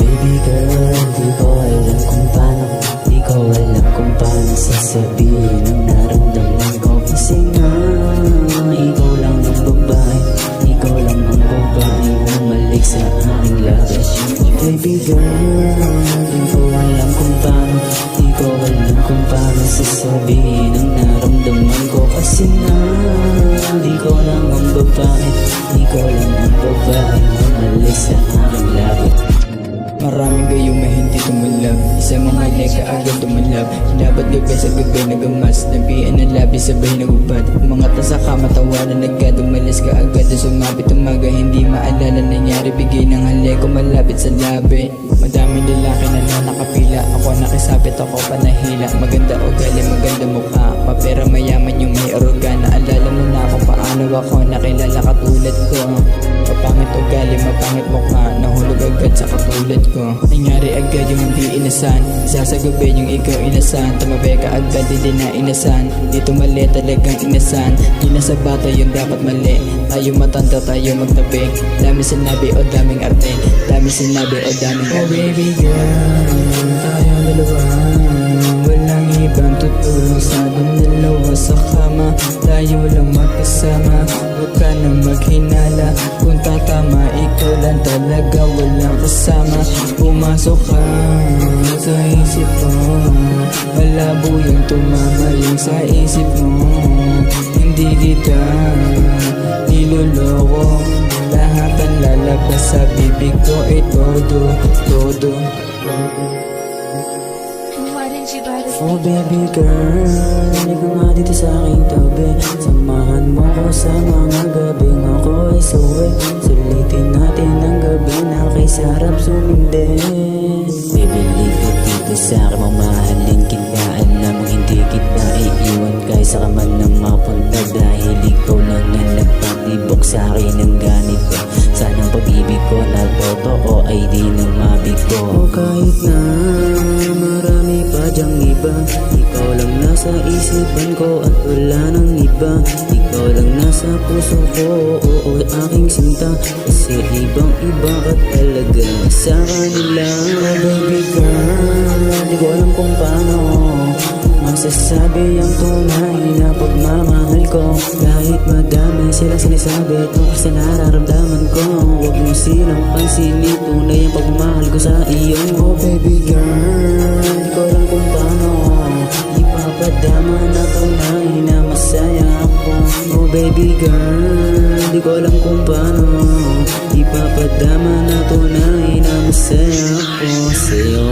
Baby girl, di ko alam kung paano, di ko alam kung paano sasabihin ang naramdaman ko. Kasi nga, ikaw lang ang babae, ikaw lang ang babae bumalik sa aking labi. Baby girl, di ko alam kung paano, di ko alam kung paano sasabihin ang naramdaman ko. Kasi nga, ikaw lang ang babae, ikaw lang ang babae bumalik sa aking labi. Maraming gayong hindi tumalab, isa mga leka agad tumalab. Hinabat gabi sa gabi nagamas, nabian ng labi sabay nagubad. Mga tasa ka matawanan agad, umalis ka agad. Sumapit umaga hindi maalala nangyari, bigay ng haleko malapit sa labi. Madaming lalaki na nakapila, ako nakisapit ako panahila. Maganda ugali, maganda mukha, papera mayaman yung may arrogana. Alala mo na kung paano ako nakilala katulad ko. Mapangit ugali, mapangit mukha, nahulog agad sa katulad ko. Nangyari agad yung hindi inasan, isa sa gabi yung ikaw inasan. Tumabi ka agad, hindi na inasan, dito mali talagang inasan. Di na sa bata yung dapat mali, tayo matanda tayo magtabi. Dami sinabi o daming arte, dami sinabi o daming arte. Oh baby girl, tayong dalawa, walang ibang tutulong sa ating dalawa sa kama. Tayo lang magkasama, huwag ka na maghinala. Kung tatama, ikaw lang talaga, walang kasama. Pumasok ka sa isip mo, malabo yung tumama yung sa isip mo. Hindi kita niloloko, lahat ang lalabas sa bibig ko ay todo. Oh baby girl, hindi ka nga dito sa aking tabi. Samahan mo ko sa mga gabing ako ay suwi. Sulitin natin ang gabi na kay sarap sumindi. Bibili ka dito sa akin, mamahalin kita. Alam mo hindi kita iiwan kahit sa kaman ng mapunta. Dahil ikaw lang ang nagpatibok sa akin ng ganito. Sana ang pag-ibig ko na totoo ay di na mabigo. O kahit na marami pa dyang iba, ikaw lang nasa isipan ko at wala nang iba. Ikaw lang nasa puso ko, oo aking sinta. Kasi ibang iba ka talaga sa kanila. Oh baby girl, di ko alam kung paano masasabi ang tunay na pagmamahal ko. Kahit madami silang sinasabi tungkol sa nararamdaman ko, huwag mo silang pansinin, tunay ang pagmamahal ko sa iyo. Oh baby girl, di ko alam kung paano ipapadama na tunay na masaya ako. Oh baby girl, di ko alam kung paano ipapadama na tunay na masaya ako sa'yo.